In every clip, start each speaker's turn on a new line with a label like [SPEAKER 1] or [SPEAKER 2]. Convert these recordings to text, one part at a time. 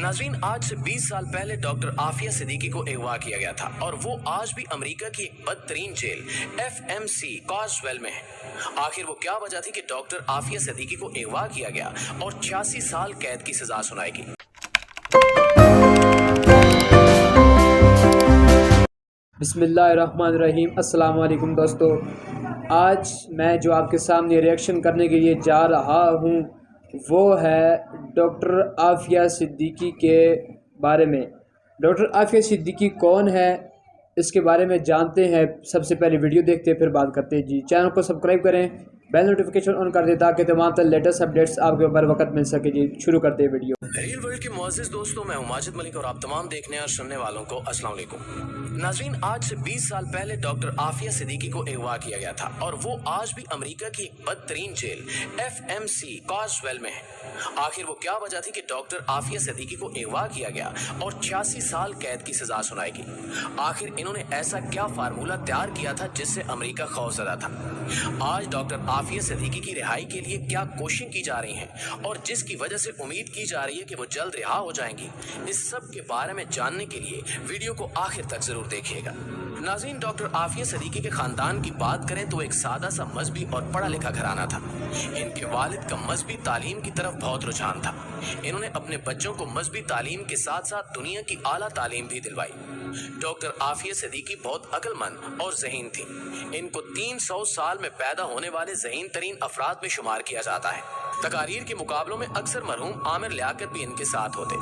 [SPEAKER 1] नाज़रीन, आज से 20 साल पहले डॉक्टर आफिया सिद्दीकी को अगवा किया गया था और वो आज भी अमेरिका की एक बदतरीन जेल FMC कॉस्टवेल में है। आखिर वो क्या वजह थी कि डॉक्टर आफिया सिद्दीकी को अगवा किया गया और 86 साल कैद की सजा सुनाई गई।
[SPEAKER 2] बिस्मिल्लाहिर्रहमानिर्रहीम। अस्सलाम वालेकुम दोस्तों, आज मैं जो आपके सामने रिएक्शन करने के लिए जा रहा हूँ वो है डॉक्टर आफिया सिद्दीकी के बारे में। डॉक्टर आफिया सिद्दीकी कौन है इसके बारे में जानते हैं। सबसे पहले वीडियो देखते हैं फिर बात करते हैं। जी, चैनल को सब्सक्राइब करें, बेल नोटिफिकेशन ऑन कर दें ताकि तमाम तर लेटेस्ट अपडेट्स आपको बर वक्त मिल सके। जी, शुरू करते हैं वीडियो।
[SPEAKER 1] रियल वर्ल्ड के मुअज़्ज़िज़ दोस्तों, मैं हूं माजिद मलिक और आप तमाम देखने और सुनने वालों को अस्सलाम वालेकुम। नाज़रीन, आज से 20 साल पहले डॉक्टर आफिया सिद्दीकी को अगवा किया गया था और वो आज भी अमेरिका की एक बदतरीन जेल FMC कॉस्टवेल में है। आखिर वो क्या वजह थी कि डॉक्टर आफिया सिद्दीकी को अगवा किया गया और 86 साल कैद की सजा सुनाई गई। आखिर इन्होंने ऐसा क्या फार्मूला तैयार किया था जिससे अमेरिका खौफजदा था। आज डॉक्टर आफिया सिद्दीकी की रिहाई के लिए क्या कोशिशें की जा रही हैं और जिसकी वजह से उम्मीद की जा रही है कि वो जल्द रिहा हो जाएंगी, इस सब के बारे में जानने के लिए वीडियो को आखिर तक जरूर देखिएगा। नाज़रीन, डॉक्टर आफिया सिद्दीकी के खानदान की बात करें तो एक सादा सा मजहबी और पढ़ा लिखा घराना था। इनके वालिद का मजहबी तालीम की तरफ बहुत रुझान था। इन्होंने अपने बच्चों को मजहबी तालीम के साथ साथ दुनिया की आला तालीम भी दिलवाई। डॉक्टर आफिया सिद्दीकी बहुत अक्लमंद और ज़हीन थी। इनको 300 साल में पैदा होने वाले ज़हीन तरीन अफराद में शुमार किया जाता है। तकारीर के मुकाबलों में अक्सर मरहूम आमिर लियाकत भी इनके साथ होते।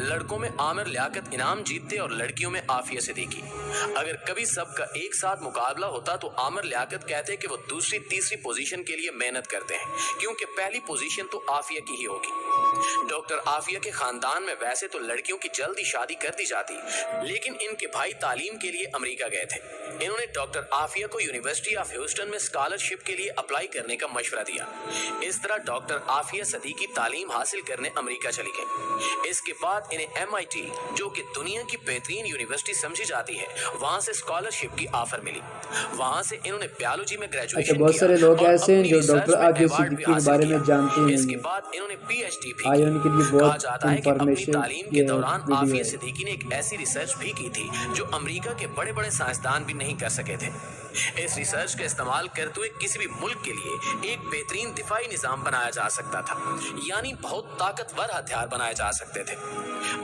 [SPEAKER 1] लड़कों में आमिर लियाकत इनाम जीतते और लड़कियों में आफिया सिद्दीकी। अगर कभी सबका एक साथ मुकाबला होता तो आमिर लियाकत कहते कि वो दूसरी तीसरी पोजीशन के लिए मेहनत करते हैं, क्योंकि पहली पोजीशन तो आफिया की ही होगी। डॉक्टर आफिया के खानदान में वैसे तो लड़कियों की जल्दी शादी कर दी जाती, लेकिन इनके भाई तालीम के लिए अमेरिका गए थे। इन्होंने डॉक्टर आफिया को यूनिवर्सिटी ऑफ ह्यूस्टन में स्कॉलरशिप के लिए अप्लाई करने का मशवरा दिया। इस तरह डॉक्टर आफिया सिद्दीकी तालीम हासिल करने अमेरिका चली गई। इसके बाद इन्हें MIT, जो कि दुनिया की बेहतरीन यूनिवर्सिटी समझी जाती है, वहां से स्कॉलरशिप की ऑफर मिली। वहां से इन्होंने बायोलॉजी में ग्रेजुएशन
[SPEAKER 2] बहुत सारे लोग ऐसे हैं जो डॉक्टर आफिया सिद्दीकी के बारे में जानते हैं।
[SPEAKER 1] इसके बाद इन्होंने PhD भी
[SPEAKER 2] आज उनके लिए
[SPEAKER 1] कहा
[SPEAKER 2] बहुत
[SPEAKER 1] जाता है कि अपनी
[SPEAKER 2] इंफॉर्मेशन
[SPEAKER 1] तालीम के दौरान आफिया सिद्दीकी ने एक ऐसी रिसर्च भी की थी जो अमेरिका के बड़े बड़े साइंसदान भी नहीं कर सके थे। इस रिसर्च का इस्तेमाल करते हुए किसी भी मुल्क के लिए एक बेहतरीन दिफाई निजाम बनाया जा सकता था, यानी बहुत ताकतवर हथियार बनाए जा सकते थे।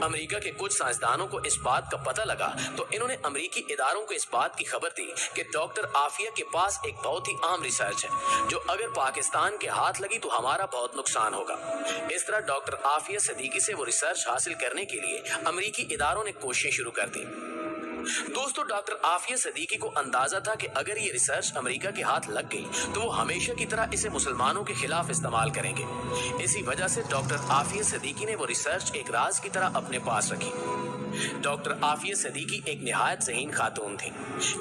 [SPEAKER 1] अमेरिका के कुछ साइंसदानों को इस बात का पता लगा तो इन्होंने अमेरिकी इदारों को इस बात की खबर दी कि डॉक्टर आफिया के पास एक बहुत ही आम रिसर्च है जो अगर पाकिस्तान के हाथ लगी तो हमारा बहुत नुकसान होगा। इस तरह डॉक्टर आफिया सिद्दीकी से वो रिसर्च हासिल करने के लिए अमेरिकी इदारों ने कोशिशें शुरू कर दी। दोस्तों, डॉक्टर आफिया सिद्दीकी को अंदाजा था कि अगर ये रिसर्च अमेरिका के हाथ लग गई तो वो हमेशा की तरह इसे मुसलमानों के खिलाफ इस्तेमाल करेंगे। इसी वजह से डॉक्टर आफिया सिद्दीकी ने वो रिसर्च एक राज की तरह अपने पास रखी। डॉक्टर आफिया सिद्दीकी एक निहायत ज़हीन खातून थी।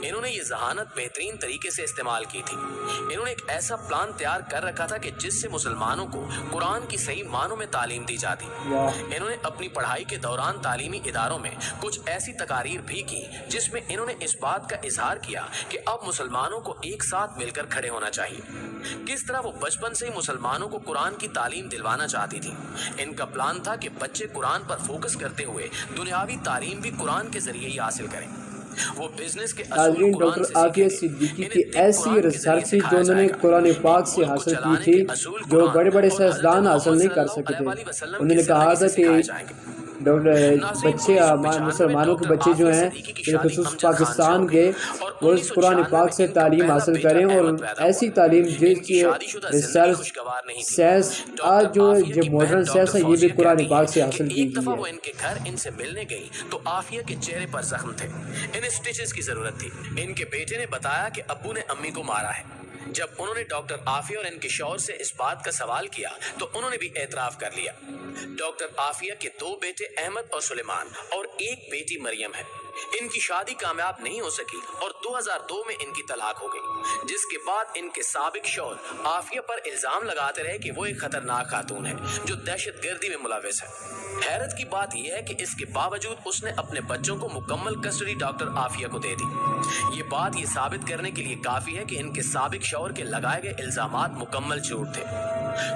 [SPEAKER 1] इन्होंने ये जहानत बेहतरीन तरीके से इस्तेमाल की थी। इन्होंने एक ऐसा प्लान तैयार कर रखा था कि जिससे मुसलमानों को कुरान की सही मानों में तालीम दी जाती। इन्होंने अपनी पढ़ाई के दौरान तालीमी इदारों में कुछ ऐसी तकारीर भी की जिसमें इन्होंने इस बात का इजहार किया कि अब मुसलमानों को एक साथ मिलकर खड़े होना चाहिए। किस तरह वो बचपन से ही मुसलमानों को कुरान की तालीम दिलवाना चाहती थी। इनका प्लान था कि बच्चे कुरान पर फोकस करते हुए दुनियावी तालीम भी कुरान के जरिए ही हासिल करें। वो बिजनेस के
[SPEAKER 2] नाज़रीन, डॉक्टर आफिया सिद्दीकी की ऐसी रिसर्च थी जो उन्होंने कुरान पाक से हासिल की थी जो बड़े बड़े साइंसदान हासिल नहीं कर सके थे। उन्होंने कहा था कि बच्चे मुसलमानों के बच्चे जो हैं ख़ुसूस पाकिस्तान के वो कुरान पाक से तालीम हासिल करें और ऐसी तालीम जिसकी रिसर्च साइंस आज जो मॉडर्न साइंस है ये भी कुरान पाक से हासिल की गई है।
[SPEAKER 1] वो इनके घर इनसे मिलने गई तो आफिया के चेहरे पर जख्म थे, इन्हें स्टिचेस की जरूरत थी। इनके बेटे ने बताया कि अब्बू ने अम्मी को मारा है। जब उन्होंने डॉक्टर आफिया और इनके शौहर से इस बात का सवाल किया तो उन्होंने भी एतराफ कर लिया। डॉक्टर आफिया के 2 बेटे अहमद और सुलेमान और एक बेटी मरियम है। इनकी शादी कामयाब नहीं हो सकी और 2002 में इनकी तलाक हो गई, जिसके बाद इनके साबिक शौहर आफिया पर इल्जाम लगाते रहे कि वो एक खतरनाक खातून है जो दहशतगर्दी में मुलविस है। हैरत की बात यह है कि इसके बावजूद उसने अपने बच्चों को मुकम्मल कस्टडी डॉक्टर आफिया को दे दी। ये बात ये साबित करने के लिए काफी है कि इनके साबिक शौहर के लगाए गए इल्जामात मुकम्मल झूठ थे।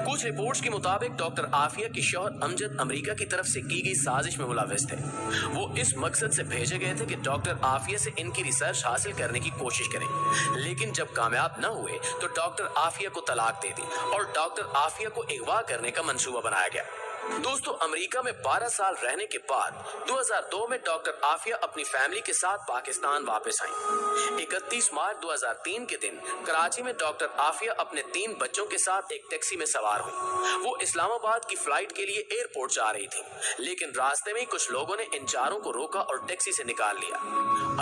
[SPEAKER 1] कुछ रिपोर्ट्स के मुताबिक डॉक्टर आफिया के शौहर अमजद अमेरिका की तरफ से की गई साजिश में मुलविस थे। वो इस मकसद से भेजे गए थे कि डॉक्टर आफिया से इनकी रिसर्च हासिल करने की कोशिश करें, लेकिन जब कामयाब न हुए तो डॉक्टर आफिया को तलाक दे दी और डॉक्टर आफिया को अगवा करने का मंसूबा बनाया गया। दोस्तों, अमेरिका में 12 साल रहने के बाद 2002 में डॉक्टर आफिया अपनी फैमिली के साथ पाकिस्तान वापस आई। 31 मार्च 2003 के दिन कराची में डॉक्टर आफिया अपने 3 बच्चों के साथ एक टैक्सी में सवार हुई। वो इस्लामाबाद की फ्लाइट के लिए एयरपोर्ट जा रही थी, लेकिन रास्ते में कुछ लोगों ने इन चारों को रोका और टैक्सी से निकाल लिया।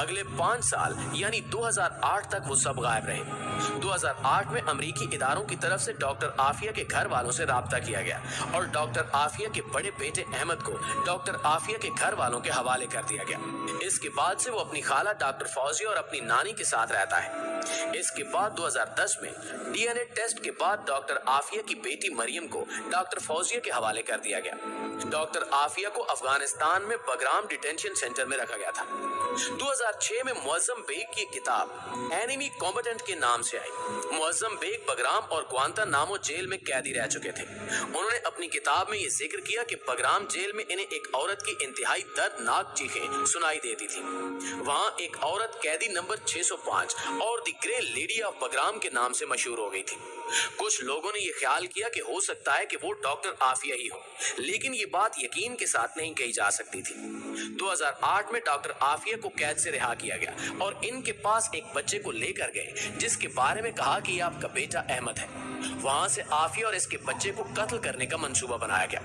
[SPEAKER 1] अगले 5 साल यानी 2008 तक वो सब गायब रहे। 2008 में अमेरिकी इदारों की तरफ से डॉक्टर आफिया के घर वालों से राब्ता किया गया और डॉक्टर आफिया के बड़े बेटे अहमद को डॉक्टर आफिया के घर वालों के हवाले कर दिया गया। इसके बाद से वो अपनी खाला डॉक्टर फौजिया और अपनी नानी के साथ रहता है। इसके बाद 2010 में डीएनए टेस्ट के बाद डॉक्टर आफिया की बेटी मरियम को डॉक्टर फौजिया के हवाले कर दिया गया। डॉक्टर आफिया को अफगानिस्तान में बगराम डिटेंशन सेंटर में रखा गया था। 2006 में मुअज्जम बेग की किताब एनिमी कॉम्बेटेंट के नाम से आई। मुअज्जम बेग बगराम और ग्वांतानामो जेल में कैदी रह चुके थे। उन्होंने अपनी किताब में ये जिक्र किया कि बगराम जेल में इन्हें एक औरत की इंतहाई दर्दनाक चीखें सुनाई देती थी। वहां एक औरत कैदी नंबर 605 और the grey lady of Bagram के नाम से मशहूर हो गई थी। कुछ लोगों ने यह ख्याल किया कि हो सकता है कि वो डॉक्टर आफिया ही हो, लेकिन ये बात यकीन के साथ नहीं कही जा सकती थी। 2008 में डॉक्टर आफिया को कैद से रिहा किया गया और इनके पास एक बच्चे को लेकर गए, जिसके बारे में कहा कि यह आपका बेटा अहमद है। वहां से आफिया और इसके बच्चे को कत्ल करने का मंसूबा बनाया गया।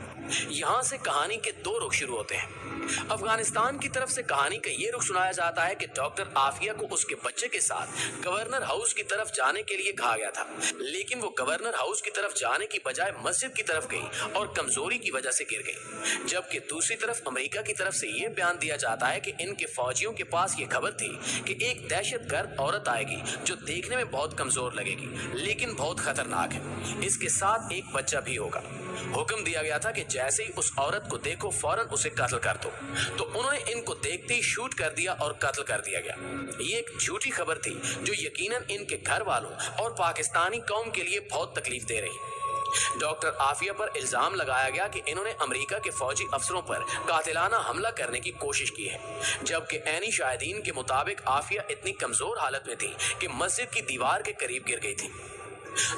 [SPEAKER 1] यहाँ से कहानी के 2 रुख शुरू होते हैं। अफगानिस्तान की तरफ से कहानी का ये रुख सुनाया जाता है कि डॉक्टर आफिया को उसके बच्चे के साथ गवर्नर हाउस की तरफ जाने के लिए कहा गया था, लेकिन वो गवर्नर हाउस की तरफ जाने की बजाय मस्जिद की तरफ गई और कमजोरी की वजह से गिर गई। जबकि दूसरी तरफ अमेरिका की तरफ से ये बयान दिया जाता है कि इनके फौजियों के पास ये खबर थी कि एक दहशतगर्द औरत आएगी जो देखने में बहुत कमजोर लगेगी, लेकिन बहुत खतरनाक है। इसके साथ एक बच्चा भी होगा। हुक्म दिया गया था कि जैसे ही उस औरत को देखो फौरन उसे कत्ल कर दो। तो उन्होंने इनको देखते ही शूट कर दिया और कत्ल कर दिया गया। ये एक झूठी खबर थी जो यकीनन इनके घर वालों और पाकिस्तानी कौम के लिए बहुत तकलीफ दे रही। डॉक्टर आफिया पर इल्जाम लगाया गया कि इन्होंने अमेरिका के फौजी अफसरों पर कातिलाना हमला करने की कोशिश की है, जबकि ऐनी शाहिदीन के मुताबिक आफिया इतनी कमजोर हालत में थी कि मस्जिद की दीवार के करीब गिर गई थी।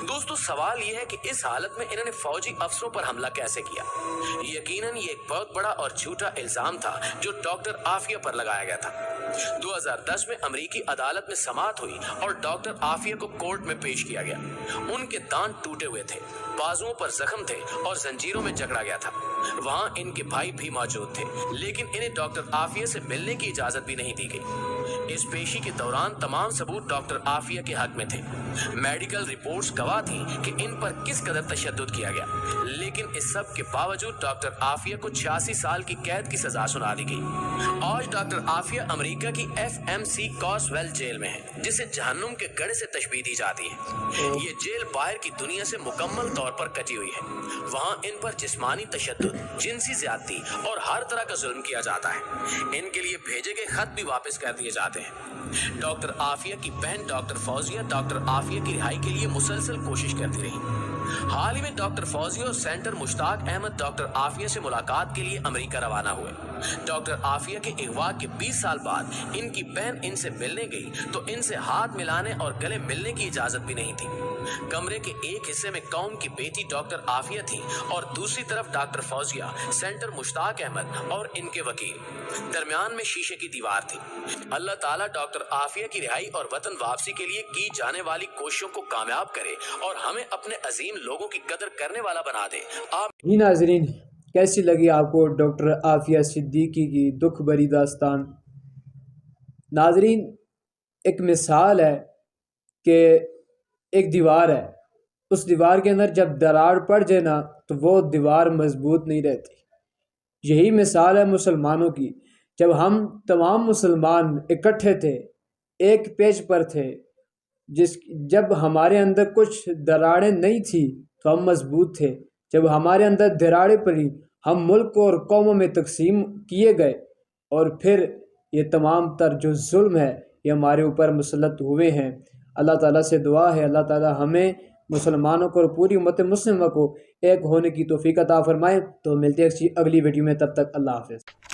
[SPEAKER 1] दोस्तों, सवाल यह है कि इस हालत में इन्होंने फौजी अफसरों पर हमला कैसे किया। यकीनन ये एक बहुत बड़ा और झूठा इल्जाम था जो डॉक्टर आफिया पर लगाया गया था। 2010 में अमेरिकी अदालत में समाअत हुई और डॉक्टर आफिया को कोर्ट में पेश किया गया। उनके दांत टूटे हुए थे, बाजुओं पर जख्म थे और जंजीरों में जकड़ा गया था। वहां इनके भाई भी मौजूद थे, लेकिन इन्हें डॉक्टर आफिया से मिलने की इजाजत भी नहीं दी गई। इस पेशी के दौरान तमाम सबूत डॉक्टर आफिया के हक में थे। मेडिकल रिपोर्ट्स गवाह थी कि इन पर किस कदर तशद्दुद किया गया, लेकिन इस सब के बावजूद डॉक्टर आफिया को 86 साल की कैद की सजा सुना दी गई। आज डॉक्टर आफिया अमेरिका की FMC कॉसवेल जेल में है, जिसे जहन्नुम के गढ़ से तशबीह दी जाती है। ये जेल बाहर की दुनिया से मुकम्मल तौर पर कटी हुई है। वहाँ इन पर जिस्मानी तशद्दुद, जिनसी ज्यादती और हर तरह का जुल्म किया जाता है। इनके लिए भेजे गए खत भी वापस कर दिए जाते हैं। डॉक्टर आफिया की बहन डॉक्टर फौजिया डॉक्टर आफिया की रिहाई के लिए मुसलसल कोशिश करती रही। हाल ही में डॉक्टर फौजिया और सेंटर मुश्ताक अहमद डॉक्टर आफिया से मुलाकात के लिए अमेरिका रवाना हुए। डॉक्टर आफिया के अगवा के 20 साल बाद इनकी बहन इनसे मिलने गई तो इनसे हाथ मिलाने और गले मिलने की इजाजत भी नहीं थी। कमरे के एक हिस्से में कौम की बेटी डॉक्टर आफिया थी और दूसरी तरफ डॉक्टर फौजिया, सेंटर मुश्ताक अहमद और इनके वकील। दरमियान में शीशे की दीवार थी। अल्लाह ताला डॉक्टर आफिया की रिहाई और वतन वापसी के लिए की जाने वाली कोशिशों को कामयाब करे और हमें अपने अजीम लोगों की कदर करने वाला बना दे।
[SPEAKER 2] जी नाजरीन, कैसी लगी आपको डॉक्टर आफिया सिद्दीकी की दुख भरी दास्तान। नाजरीन, एक मिसाल है कि एक दीवार है, उस दीवार के अंदर जब दरार पड़ जाए ना तो वो दीवार मजबूत नहीं रहती। यही मिसाल है मुसलमानों की। जब हम तमाम मुसलमान इकट्ठे थे, एक पेज पर थे, जब हमारे अंदर कुछ दरारें नहीं थी तो हम मजबूत थे। जब हमारे अंदर दरारें पड़ी, हम मुल्क और कौमों में तकसीम किए गए और फिर ये तमाम तर जो जुल्म है ये हमारे ऊपर मुसल्लत हुए हैं। अल्लाह ताला से दुआ है अल्लाह ताला हमें مسلمانوں کو اور پوری امت مسلمہ کو ایک ہونے کی توفیق عطا فرمائے۔ تو ملتے ہیں اگلی ویڈیو میں، تب تک اللہ حافظ۔